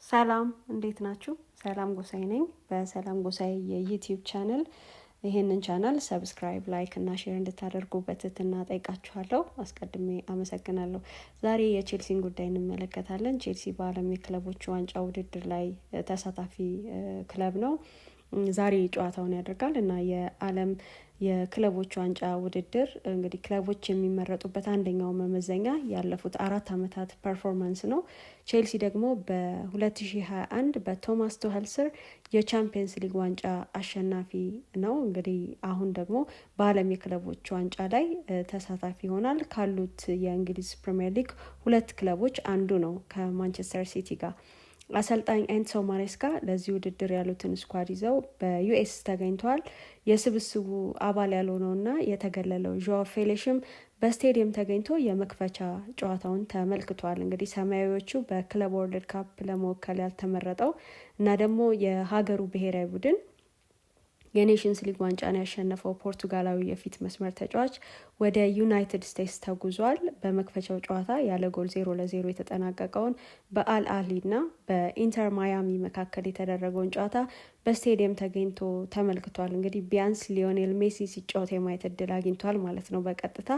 ሰላም እንዴት ናችሁ? ሰላም ጎሳይ ነኝ በሰላም ጎሳይ የዩቲዩብ ቻናል። ይሄንን ቻናል ሰብስክራይብ፣ ላይክ እና ሼር እንድታደርጉ በትህትና ጠይቃችኋለሁ። አስቀድሜ አመሰግናለሁ። ዛሬ የቼልሲን ጉዳይ እንመለከታለን። ቼልሲ በዓለም የክለቦች ዋንጫ ውድድር ላይ ተሳታፊ ክለብ ነው። ዛሬ ጨዋታውን ያደርጋል እና የዓለም የክለቦች ዋንጫ ውድድር እንግዲህ ክለቦች የሚመረጡበት አንደኛው መመዘኛ ያለፉት 4 ዓመታት ፐርፎርማንስ ነው። ቼልሲ ደግሞ በ2021 በቶማስ ቱኸል ስር የቻምፒየንስ ሊግ ዋንጫ አሸናፊ ነው። እንግዲህ አሁን ደግሞ በዓለም የክለቦች ዋንጫ ላይ ተሳታፊ ይሆናል። ካሉት የእንግሊዝ ፕሪምየር ሊግ 2 ክለቦች አንዱ ነው ከማንቸስተር ሲቲ ጋር። አሰልጣኝ ኤንሶ ማሬስካ ለዚህ ውድድር ያሉትን ስኳድ ይዘው በዩኤስ ተገኝተዋል። የስብስቡ አባል ያልሆነውና የተገለለው ዦዋ ፌሊሽም በስቴዲየም ተገኝቶ የመክፈቻ ጨዋታውን ተመልክቷል። እንግዲህ ሰማያዊዎቹ በክለብ ወርልድ ካፕ ለመወከል ያልተመረጠው እና ደግሞ የሀገሩ ብሔራዊ ቡድን የኔሽንስ ሊግ ዋንጫን ያሸነፈው ፖርቱጋላዊ የፊት መስመር ተጫዋች ወደ ዩናይትድ ስቴትስ ተጉዟል። በመክፈቻው ጨዋታ ያለ ጎል 0-0 የተጠናቀቀውን በአል አህሊና በኢንተር ማያሚ መካከል የተደረገውን ጨዋታ በስቴዲየም ተገኝቶ ተመልክቷል። እንግዲህ ቢያንስ ሊዮኔል ሜሲ ሲጫወት የማየት እድል አግኝቷል ማለት ነው። በቀጥታ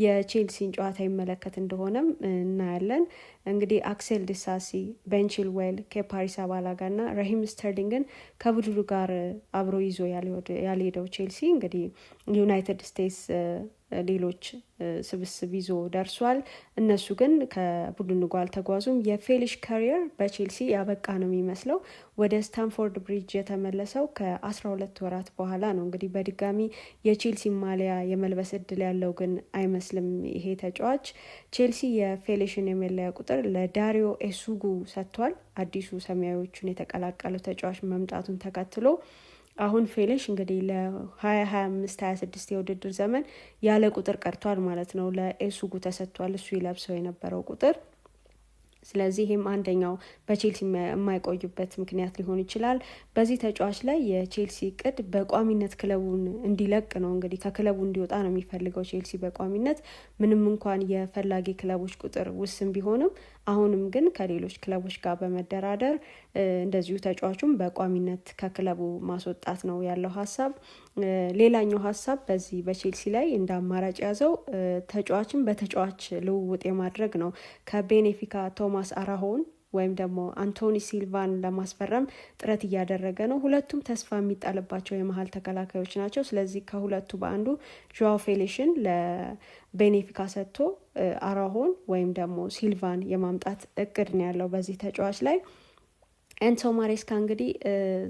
የቼልሲን ጨዋታ ይመለከት እንደሆነም እናያለን። እንግዲህ አክሴል ዲሳሲ፣ ቤን ቺልዌል፣ ኬፓ አሪዛባላጋ እና ረሂም ስተርሊንግን ከቡድኑ ጋር አብሮ ይዞ ያልሄደው ቼልሲ እንግዲህ ዩናይትድ ስቴትስ ሌሎች ስብስብ ይዞ ደርሷል። እነሱ ግን ከቡድኑ ጋር አልተጓዙም። የፌሊሽ ካሪየር በቼልሲ ያበቃ ነው የሚመስለው። ወደ ስታንፎርድ ብሪጅ የተመለሰው ከ12 ወራት በኋላ ነው። እንግዲህ በድጋሚ የቼልሲ ማሊያ የመልበስ እድል ያለው ግን አይመስልም ይሄ ተጫዋች። ቼልሲ የፌሊሽን የመለያ ቁጥር ለዳሪዮ ኤሱጉ ሰጥቷል። አዲሱ ሰማያዊዎቹን የተቀላቀለው ተጫዋች መምጣቱን ተከትሎ አሁን ፌሊሽ እንግዲህ ለ2025-26 የውድድር ዘመን ያለ ቁጥር ቀርቷል ማለት ነው። ለኤሱጉ ተሰጥቷል እሱ ይለብሰው የነበረው ቁጥር። ስለዚህ ይህም አንደኛው በቼልሲ የማይቆዩበት ምክንያት ሊሆን ይችላል። በዚህ ተጫዋች ላይ የቼልሲ እቅድ በቋሚነት ክለቡን እንዲለቅ ነው። እንግዲህ ከክለቡ እንዲወጣ ነው የሚፈልገው ቼልሲ በቋሚነት ምንም እንኳን የፈላጊ ክለቦች ቁጥር ውስን ቢሆንም አሁንም ግን ከሌሎች ክለቦች ጋር በመደራደር እንደዚሁ ተጫዋቹም በቋሚነት ከክለቡ ማስወጣት ነው ያለው ሀሳብ። ሌላኛው ሀሳብ በዚህ በቼልሲ ላይ እንደ አማራጭ ያዘው ተጫዋችን በተጫዋች ልውውጥ የማድረግ ነው። ከቤኔፊካ ቶማስ አራሆን ወይም ደግሞ አንቶኒ ሲልቫን ለማስፈረም ጥረት እያደረገ ነው። ሁለቱም ተስፋ የሚጣልባቸው የመሀል ተከላካዮች ናቸው። ስለዚህ ከሁለቱ በአንዱ ዦዋ ፌሊሽን ለቤኔፊካ ሰጥቶ አራሆን ወይም ደግሞ ሲልቫን የማምጣት እቅድ ነው ያለው በዚህ ተጫዋች ላይ። ኤንሶ ማሬስካ እንግዲህ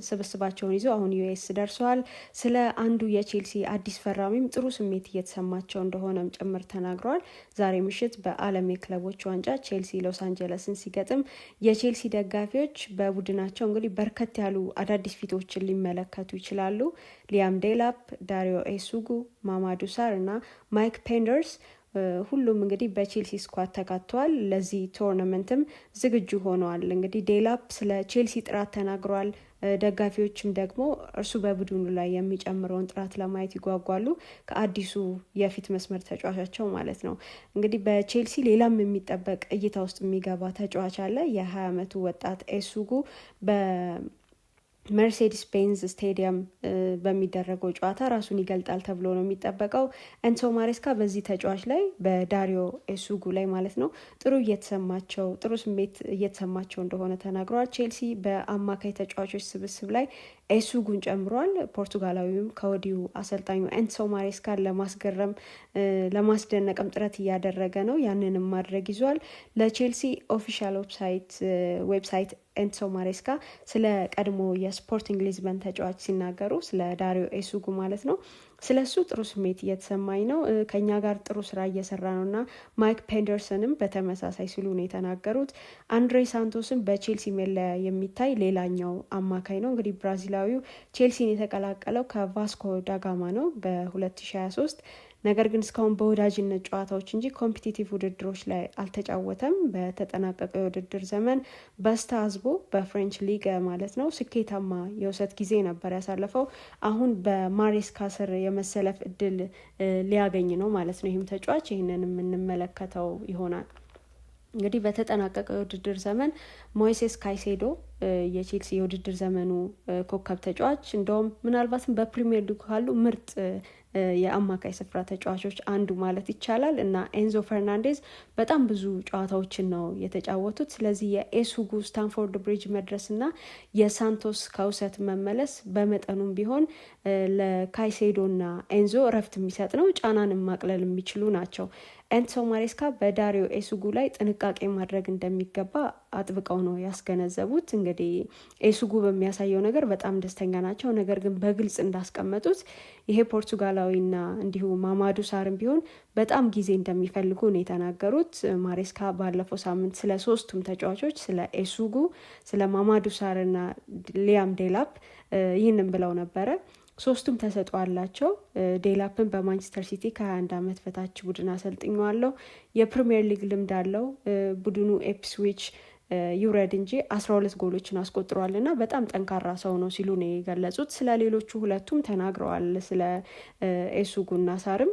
ስብስባቸውን ይዘው አሁን ዩኤስ ደርሰዋል። ስለ አንዱ የቼልሲ አዲስ ፈራሚም ጥሩ ስሜት እየተሰማቸው እንደሆነም ጭምር ተናግረዋል። ዛሬ ምሽት በዓለም የክለቦች ዋንጫ ቼልሲ ሎስ አንጀለስን ሲገጥም የቼልሲ ደጋፊዎች በቡድናቸው እንግዲህ በርከት ያሉ አዳዲስ ፊቶችን ሊመለከቱ ይችላሉ። ሊያም ዴላፕ፣ ዳሪዮ ኤሱጉ፣ ማማዱ ሳር እና ማይክ ፔንደርስ ሁሉም እንግዲህ በቼልሲ ስኳድ ተካተዋል። ለዚህ ቶርናመንትም ዝግጁ ሆነዋል። እንግዲህ ዴላፕ ስለ ቼልሲ ጥራት ተናግሯል። ደጋፊዎችም ደግሞ እርሱ በቡድኑ ላይ የሚጨምረውን ጥራት ለማየት ይጓጓሉ። ከአዲሱ የፊት መስመር ተጫዋቻቸው ማለት ነው። እንግዲህ በቼልሲ ሌላም የሚጠበቅ እይታ ውስጥ የሚገባ ተጫዋች አለ። የ20 ዓመቱ ወጣት ኤሱጉ መርሴዲስ ቤንዝ ስቴዲየም በሚደረገው ጨዋታ ራሱን ይገልጣል ተብሎ ነው የሚጠበቀው። ኤንሶ ማሬስካ በዚህ ተጫዋች ላይ በዳሪዮ ኤሱጉ ላይ ማለት ነው ጥሩ ስሜት እየተሰማቸው እንደሆነ ተናግረዋል። ቼልሲ በአማካይ ተጫዋቾች ስብስብ ላይ ኤሱጉን ጨምሯል። ፖርቱጋላዊውም ከወዲሁ አሰልጣኙ ኤንሶ ማሬስካን ለማስገረም ለማስደነቅም ጥረት እያደረገ ነው። ያንንም ማድረግ ይዟል። ለቼልሲ ኦፊሻል ዌብሳይት ኤንሶ ማሬስካ ስለ ቀድሞ የስፖርቲንግ ሊዝበን ተጫዋች ሲናገሩ ስለ ዳሪዮ ኤሱጉ ማለት ነው ስለ እሱ ጥሩ ስሜት እየተሰማኝ ነው፣ ከኛ ጋር ጥሩ ስራ እየሰራ ነው እና ማይክ ፔንደርሰንም በተመሳሳይ ሲሉ ነው የተናገሩት። አንድሬ ሳንቶስም በቼልሲ መለያ የሚታይ ሌላኛው አማካይ ነው። እንግዲህ ብራዚላዊው ቼልሲን የተቀላቀለው ከቫስኮ ዳጋማ ነው በ2023 ነገር ግን እስካሁን በወዳጅነት ጨዋታዎች እንጂ ኮምፒቲቲቭ ውድድሮች ላይ አልተጫወተም። በተጠናቀቀው የውድድር ዘመን በስታዝቦ በፍሬንች ሊግ ማለት ነው ስኬታማ የውሰት ጊዜ ነበር ያሳለፈው። አሁን በማሬስካ ስር የመሰለፍ እድል ሊያገኝ ነው ማለት ነው ይህም ተጫዋች። ይህንን የምንመለከተው ይሆናል። እንግዲህ በተጠናቀቀው የውድድር ዘመን ሞይሴስ ካይሴዶ የቼልሲ የውድድር ዘመኑ ኮከብ ተጫዋች እንደውም ምናልባትም በፕሪሚየር ሊግ ካሉ ምርጥ የአማካይ ስፍራ ተጫዋቾች አንዱ ማለት ይቻላል እና ኤንዞ ፈርናንዴዝ በጣም ብዙ ጨዋታዎችን ነው የተጫወቱት። ስለዚህ የኤሱጉ ስታንፎርድ ብሪጅ መድረስና የሳንቶስ ከውሰት መመለስ በመጠኑም ቢሆን ለካይሴዶና ኤንዞ እረፍት የሚሰጥ ነው፣ ጫናንም ማቅለል የሚችሉ ናቸው። ኤንሶ ማሬስካ በዳሪዮ ኤሱጉ ላይ ጥንቃቄ ማድረግ እንደሚገባ አጥብቀው ነው ያስገነዘቡት። እንግዲህ ኤሱጉ በሚያሳየው ነገር በጣም ደስተኛ ናቸው። ነገር ግን በግልጽ እንዳስቀመጡት ይሄ ፖርቱጋላዊና እንዲሁ ማማዱ ሳርም ቢሆን በጣም ጊዜ እንደሚፈልጉ ነው የተናገሩት። ማሬስካ ባለፈው ሳምንት ስለ ሶስቱም ተጫዋቾች ስለ ኤሱጉ፣ ስለ ማማዱ ሳርና ሊያም ዴላፕ ይህንን ብለው ነበረ። ሶስቱም ተሰጥኦ አላቸው። ዴላፕን በማንቸስተር ሲቲ ከ21 ዓመት በታች ቡድን አሰልጥኘዋለሁ። የፕሪሚየር ሊግ ልምድ አለው። ቡድኑ ኤፕስዊች ይውረድ እንጂ 12 ጎሎችን አስቆጥሯል እና በጣም ጠንካራ ሰው ነው ሲሉ ነው የገለጹት። ስለ ሌሎቹ ሁለቱም ተናግረዋል። ስለ ኤሱጉና ሳርም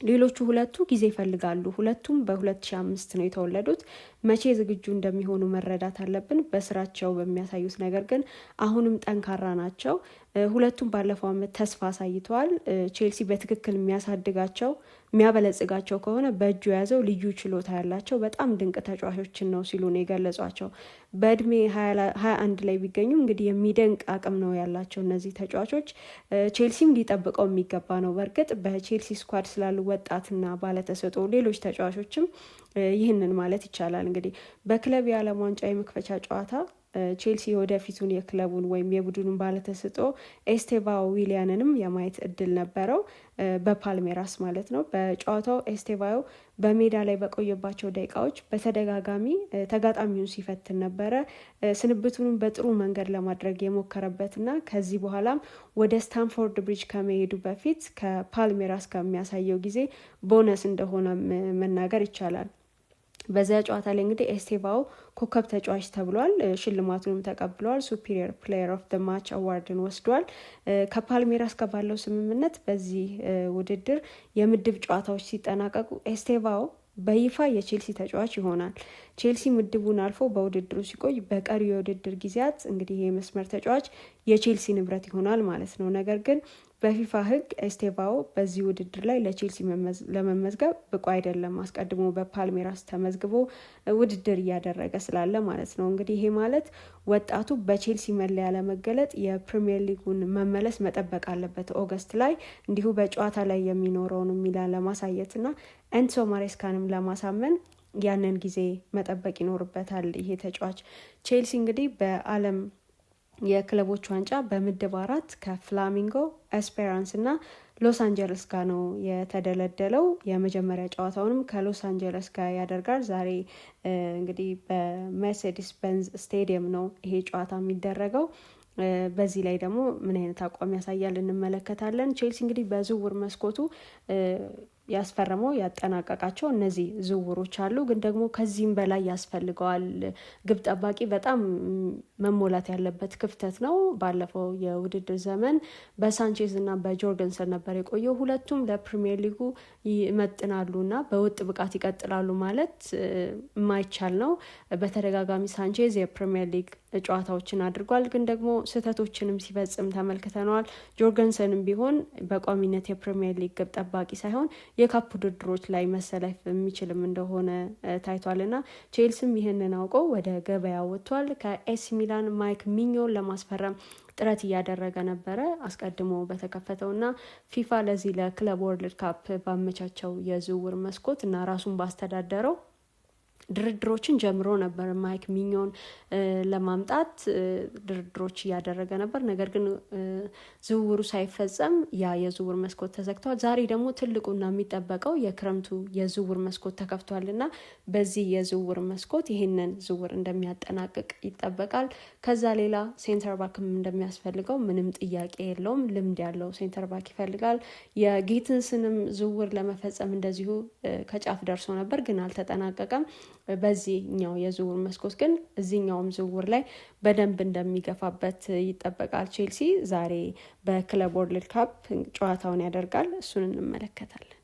ሌሎቹ ሁለቱ ጊዜ ይፈልጋሉ። ሁለቱም በ2005 ነው የተወለዱት። መቼ ዝግጁ እንደሚሆኑ መረዳት አለብን። በስራቸው በሚያሳዩት ነገር ግን አሁንም ጠንካራ ናቸው። ሁለቱም ባለፈው ዓመት ተስፋ አሳይተዋል። ቼልሲ በትክክል የሚያሳድጋቸው የሚያበለጽጋቸው ከሆነ በእጁ የያዘው ልዩ ችሎታ ያላቸው በጣም ድንቅ ተጫዋቾችን ነው ሲሉ ነው የገለጿቸው። በእድሜ 21 ላይ ቢገኙም እንግዲህ የሚደንቅ አቅም ነው ያላቸው እነዚህ ተጫዋቾች። ቼልሲም ሊጠብቀው የሚገባ ነው። በእርግጥ በቼልሲ ስኳድ ስላሉ ወጣትና ባለተሰጥኦ ሌሎች ተጫዋቾችም ይህንን ማለት ይቻላል። እንግዲህ በክለብ የዓለም ዋንጫ የመክፈቻ ጨዋታ ቼልሲ ወደፊቱን የክለቡን ወይም የቡድኑን ባለተሰጥኦ ኤስቴቫኦ ዊሊያንንም የማየት እድል ነበረው፣ በፓልሜራስ ማለት ነው። በጨዋታው ኤስቴቫኦ በሜዳ ላይ በቆየባቸው ደቂቃዎች በተደጋጋሚ ተጋጣሚውን ሲፈትን ነበረ። ስንብቱንም በጥሩ መንገድ ለማድረግ የሞከረበትና ከዚህ በኋላም ወደ ስታንፎርድ ብሪጅ ከመሄዱ በፊት ከፓልሜራስ ከሚያሳየው ጊዜ ቦነስ እንደሆነ መናገር ይቻላል። በዚያ ጨዋታ ላይ እንግዲህ ኤስቴቫኦ ኮከብ ተጫዋች ተብሏል። ሽልማቱንም ተቀብሏል። ሱፒሪየር ፕሌየር ኦፍ ደ ማች አዋርድን ወስዷል። ከፓልሜራስ ጋር ባለው ስምምነት በዚህ ውድድር የምድብ ጨዋታዎች ሲጠናቀቁ ኤስቴቫኦ በይፋ የቼልሲ ተጫዋች ይሆናል። ቼልሲ ምድቡን አልፎ በውድድሩ ሲቆይ በቀሪው የውድድር ጊዜያት እንግዲህ የመስመር ተጫዋች የቼልሲ ንብረት ይሆናል ማለት ነው። ነገር ግን በፊፋ ሕግ ኤስቴቫኦ በዚህ ውድድር ላይ ለቼልሲ ለመመዝገብ ብቁ አይደለም። አስቀድሞ በፓልሜራስ ተመዝግቦ ውድድር እያደረገ ስላለ ማለት ነው። እንግዲህ ይሄ ማለት ወጣቱ በቼልሲ መለያ ለመገለጥ የፕሪሚየር ሊጉን መመለስ መጠበቅ አለበት ኦገስት ላይ። እንዲሁ በጨዋታ ላይ የሚኖረውን ሚላን ለማሳየትና ኤንሶ ማሬስካንም ለማሳመን ያንን ጊዜ መጠበቅ ይኖርበታል ይሄ ተጫዋች። ቼልሲ እንግዲህ በዓለም የክለቦች ዋንጫ በምድብ 4 ከፍላሚንጎ፣ ኤስፔራንስ እና ሎስ አንጀለስ ጋር ነው የተደለደለው። የመጀመሪያ ጨዋታውንም ከሎስ አንጀለስ ጋር ያደርጋል። ዛሬ እንግዲህ በሜርሴዲስ ቤንዝ ስቴዲየም ነው ይሄ ጨዋታ የሚደረገው። በዚህ ላይ ደግሞ ምን አይነት አቋም ያሳያል እንመለከታለን። ቼልሲ እንግዲህ በዝውውር መስኮቱ ያስፈረመው ያጠናቀቃቸው እነዚህ ዝውውሮች አሉ፣ ግን ደግሞ ከዚህም በላይ ያስፈልገዋል። ግብ ጠባቂ በጣም መሞላት ያለበት ክፍተት ነው። ባለፈው የውድድር ዘመን በሳንቼዝ እና በጆርገንሰን ነበር የቆየው። ሁለቱም ለፕሪሚየር ሊጉ ይመጥናሉ እና በውጥ ብቃት ይቀጥላሉ ማለት የማይቻል ነው። በተደጋጋሚ ሳንቼዝ የፕሪሚየር ሊግ ጨዋታዎችን አድርጓል፣ ግን ደግሞ ስህተቶችንም ሲፈጽም ተመልክተነዋል። ጆርገንሰንም ቢሆን በቋሚነት የፕሪሚየር ሊግ ግብ ጠባቂ ሳይሆን የካፕ ውድድሮች ላይ መሰለፍ የሚችልም እንደሆነ ታይቷል እና ቼልሲም ይህንን አውቀው ወደ ገበያ ወጥቷል። ከኤሲ ሚላን ማይክ ሚኞን ለማስፈረም ጥረት እያደረገ ነበረ አስቀድሞ በተከፈተውና ፊፋ ለዚህ ለክለብ ወርልድ ካፕ ባመቻቸው የዝውውር መስኮት እና ራሱን ባስተዳደረው ድርድሮችን ጀምሮ ነበር። ማይክ ሚኞን ለማምጣት ድርድሮች እያደረገ ነበር። ነገር ግን ዝውውሩ ሳይፈጸም ያ የዝውውር መስኮት ተዘግቷል። ዛሬ ደግሞ ትልቁና የሚጠበቀው የክረምቱ የዝውውር መስኮት ተከፍቷልና በዚህ የዝውውር መስኮት ይህንን ዝውውር እንደሚያጠናቅቅ ይጠበቃል። ከዛ ሌላ ሴንተር ባክም እንደሚያስፈልገው ምንም ጥያቄ የለውም። ልምድ ያለው ሴንተር ባክ ይፈልጋል። የጊትንስንም ዝውውር ለመፈጸም እንደዚሁ ከጫፍ ደርሶ ነበር፣ ግን አልተጠናቀቀም። በዚህኛው የዝውውር መስኮት ግን እዚህኛውም ዝውውር ላይ በደንብ እንደሚገፋበት ይጠበቃል። ቼልሲ ዛሬ በክለብ ወርልድ ካፕ ጨዋታውን ያደርጋል። እሱን እንመለከታለን።